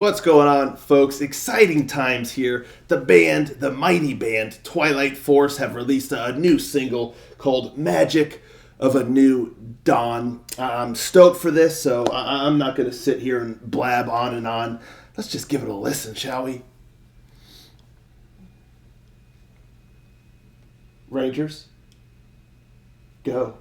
What's going on, folks? Exciting times here. The mighty band, Twilight Force, have released a new single called Magic of a New Dawn. I'm stoked for this, so I'm not going to sit here and blab on and on. Let's just give it a listen, shall we? Rangers, go.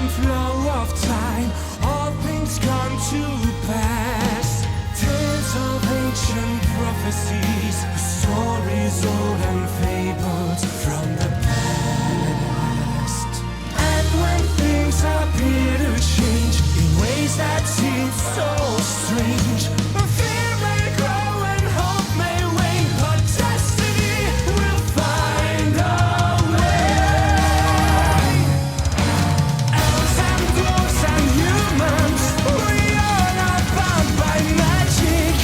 Flow of time, all things come to pass. Tales of ancient prophecies, stories old and fables from the past. And when things appear to change in ways that seem so strange, fear may grow and hope may wane, but destiny will find a way. Elves and dwarves and humans, we are not bound by magic,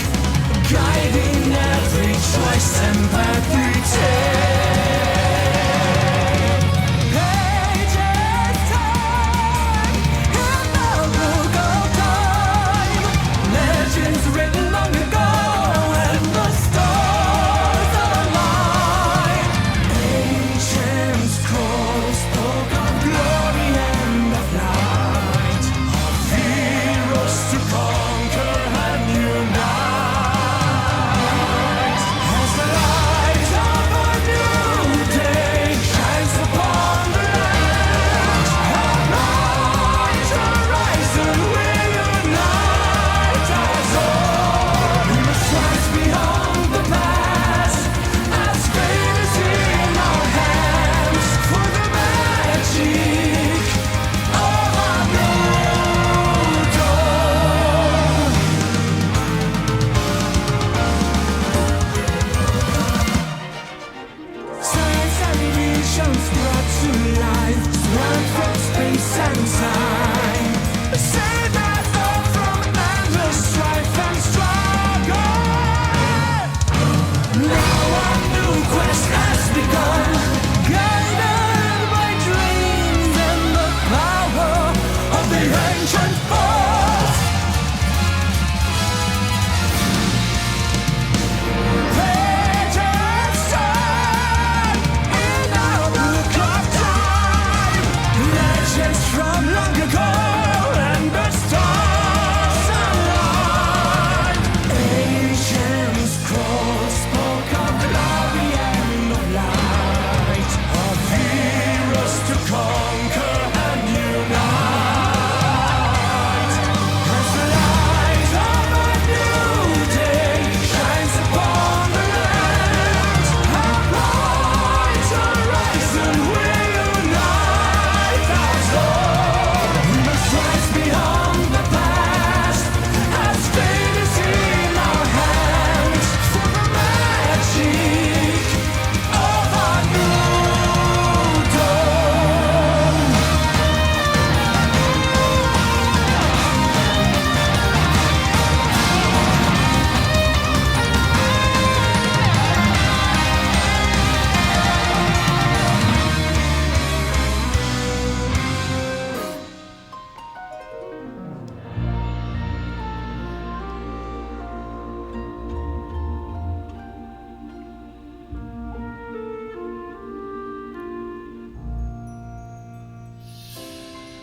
guiding every choice and path we take. Pages turn in the book of time, legends written long ago, and the stars align. Ancient scrolls spoke of glory and of light, of heroes to conquer and unite. As the light of a new day shines upon the land, a bright horizon will unite us all. We must rise beyond the past, as fate is in our hands, for the magic of a new dawn. Science and visions brought to life, swung from space and time. Save us all from endless strife and struggle. Now a new quest has begun, guided by dreams and the power of the ancient force. Pages turn in our book of time, legends from long ago, and the stars align. Ancient scrolls spoke of glory and of light, of heroes to conquer and unite. As the light of a new day shines upon the land, a bright horizon will unite us all. We must rise beyond the past, as fate is in our hands, for the magic of a new dawn.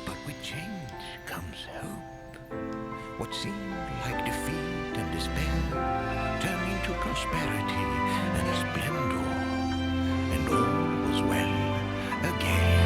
But with change comes hope. What seemed like defeat and despair turned into prosperity and splendor, and all was well again.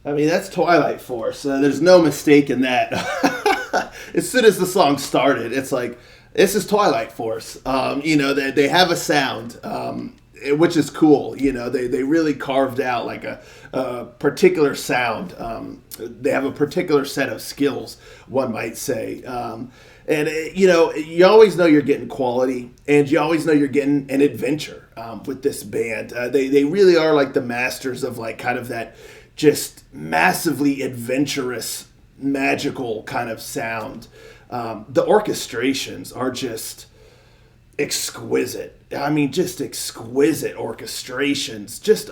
I mean, that's Twilight Force. There's no mistake in that. As soon as the song started, it's like, this is Twilight Force. They have a sound, which is cool. They really carved out like a particular sound. They have a particular set of skills, one might say. You always know you're getting quality, and you always know you're getting an adventure with this band. They really are like the masters of like kind of that just massively adventurous, magical kind of sound. The orchestrations are just exquisite. I mean, just exquisite orchestrations. Just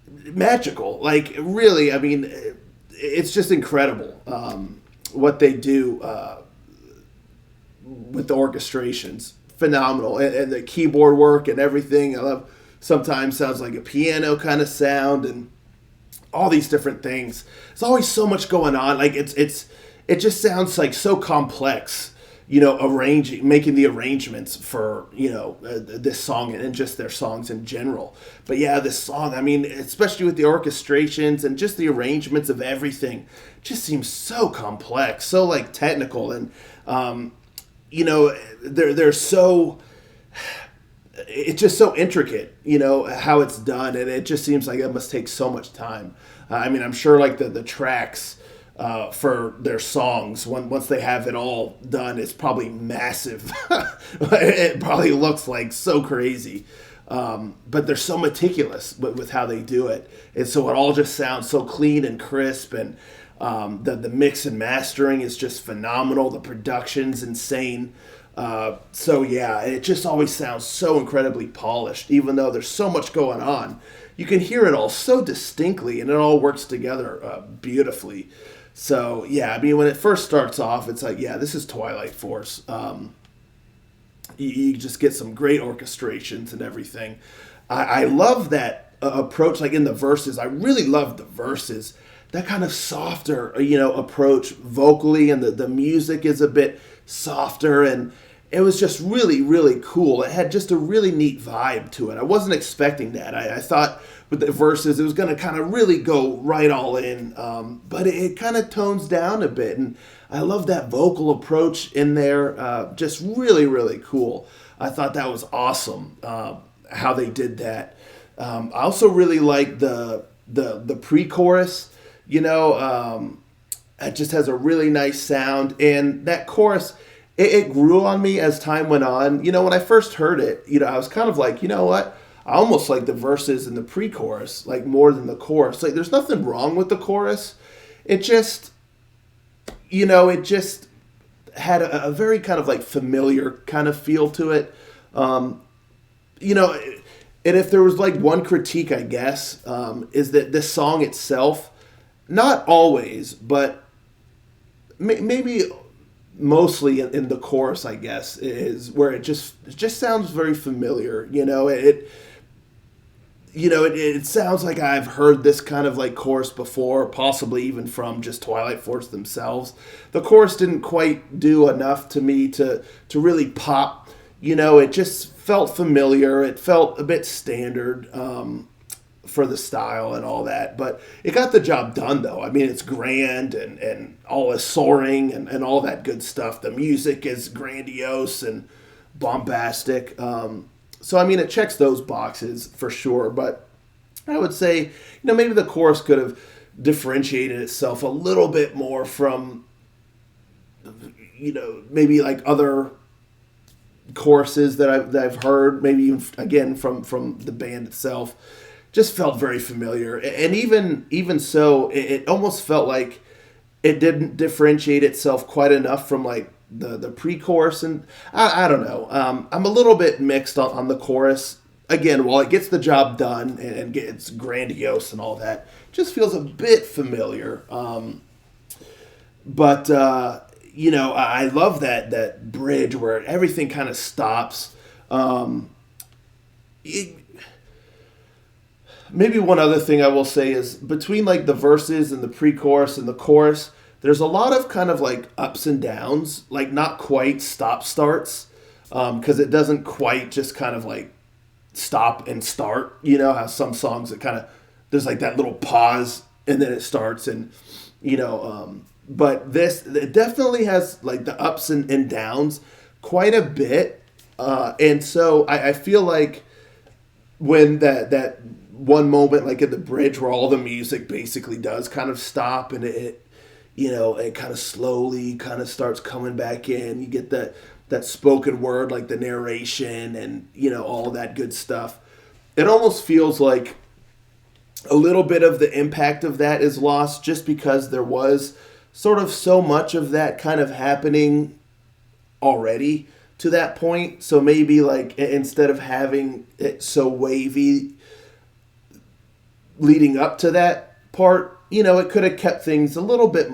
magical. Like, really, I mean, it's just incredible what they do with the orchestrations. Phenomenal. And the keyboard work and everything. I love, sometimes sounds like a piano kind of sound, and all these different things. There's always so much going on. Like, it just sounds like so complex, making the arrangements for, this song and just their songs in general. But yeah, this song, I mean, especially with the orchestrations and just the arrangements of everything, just seems so complex, so like technical. And, they're so, it's just so intricate, how it's done. And it just seems like it must take so much time. I mean, I'm sure like the tracks, for their songs, once they have it all done, it's probably massive. It probably looks like so crazy, but they're so meticulous with how they do it, and so it all just sounds so clean and crisp. And the mix and mastering is just phenomenal. The production's insane. So yeah, it just always sounds so incredibly polished, even though there's so much going on. You can hear it all so distinctly, and it all works together beautifully. So, yeah, I mean, when it first starts off, it's like, yeah, this is Twilight Force. You just get some great orchestrations and everything. I love that approach, like in the verses. I really love the verses. That kind of softer, approach vocally, and the music is a bit softer, and it was just really, really cool. It had just a really neat vibe to it. I wasn't expecting that. I thought with the verses it was going to kind of really go right all in, but it kind of tones down a bit, and I love that vocal approach in there. Just really, really cool. I thought that was awesome how they did that. I also really like the pre-chorus. It just has a really nice sound, and that chorus, it grew on me as time went on. When I first heard it, I was kind of like, you know what? I almost like the verses and the pre-chorus, like, more than the chorus. Like, there's nothing wrong with the chorus. It just, it just had a very kind of like familiar kind of feel to it. And if there was like one critique, I guess, is that this song itself, not always, but maybe mostly in the chorus, I guess, is where it just sounds very familiar. It sounds like I've heard this kind of like chorus before, possibly even from just Twilight Force themselves. The chorus didn't quite do enough to me to really pop. It just felt familiar. It felt a bit standard for the style and all that. But it got the job done, though. I mean, it's grand and all is soaring and all that good stuff. The music is grandiose and bombastic. So, I mean, it checks those boxes for sure. But I would say, maybe the chorus could have differentiated itself a little bit more from, maybe like other choruses that I've heard, maybe even, again, from the band itself. Just felt very familiar. And even so, it almost felt like it didn't differentiate itself quite enough from like the pre-chorus, and I don't know. I'm a little bit mixed on the chorus. Again, while it gets the job done and gets grandiose and all that, just feels a bit familiar. But I love that bridge where everything kind of stops. Maybe one other thing I will say is between like the verses and the pre-chorus and the chorus, there's a lot of kind of like ups and downs, like not quite stop-starts, because it doesn't quite just kind of like stop and start. How some songs that kind of, there's like that little pause and then it starts, and but this, it definitely has like the ups and downs quite a bit, and so I feel like when that one moment, like in the bridge, where all the music basically does kind of stop, and it kind of slowly kind of starts coming back in. You get that spoken word, like the narration, and all that good stuff. It almost feels like a little bit of the impact of that is lost, just because there was sort of so much of that kind of happening already to that point. So maybe like instead of having it so wavy leading up to that part, it could have kept things a little bit,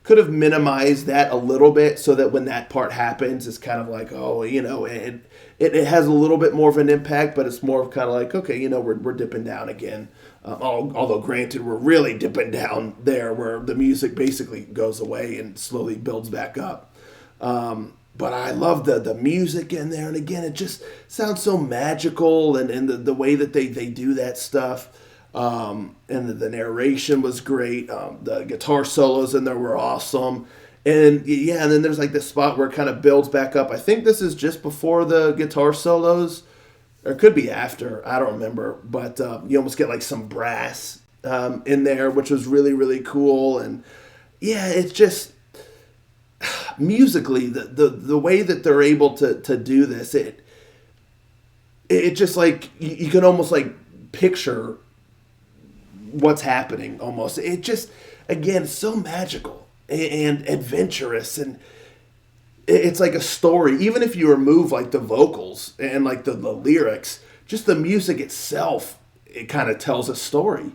could have minimized that a little bit, so that when that part happens, it's kind of like, it has a little bit more of an impact, but it's more of kind of like, okay, we're dipping down again. Although granted, we're really dipping down there, where the music basically goes away and slowly builds back up. But I love the music in there, and again, it just sounds so magical, and the way that they do that stuff. And the narration was great. The guitar solos in there were awesome. And yeah, and then there's like this spot where it kind of builds back up. I think this is just before the guitar solos, or it could be after. I don't remember. But you almost get like some brass in there, which was really, really cool. And yeah, it's just musically, the way that they're able to do this, it just like, you can almost like picture what's happening almost. It just, again, so magical and adventurous, and it's like a story. Even if you remove like the vocals and like the lyrics, just the music itself, it kind of tells a story,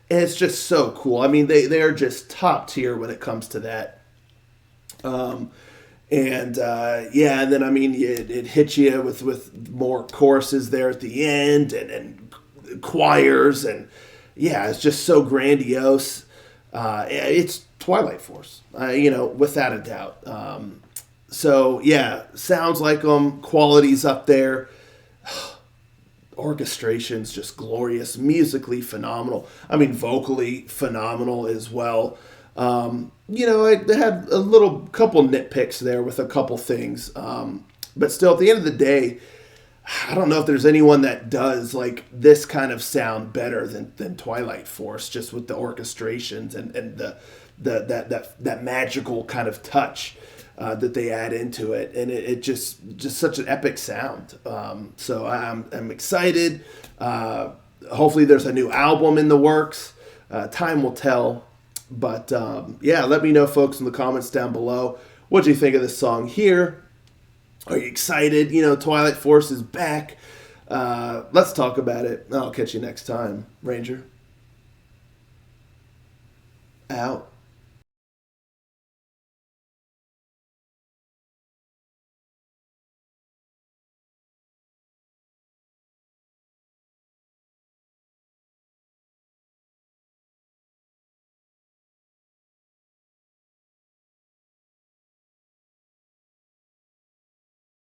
and it's just so cool. I mean, they are just top tier when it comes to that. And then I mean, it hits you with more choruses there at the end, and choirs, and yeah, it's just so grandiose. It's Twilight Force, without a doubt. So yeah, sounds like them, quality's up there. Orchestration's just glorious, musically phenomenal. I mean, vocally phenomenal as well. I had a little couple nitpicks there with a couple things, but still, at the end of the day, I don't know if there's anyone that does like this kind of sound better than Twilight Force, just with the orchestrations and that magical kind of touch that they add into it, and it just such an epic sound. So I'm excited. Hopefully, there's a new album in the works. Time will tell. But yeah, let me know, folks, in the comments down below. What do you think of this song here? Are you excited? Twilight Force is back. Let's talk about it. I'll catch you next time. Ranger. Out.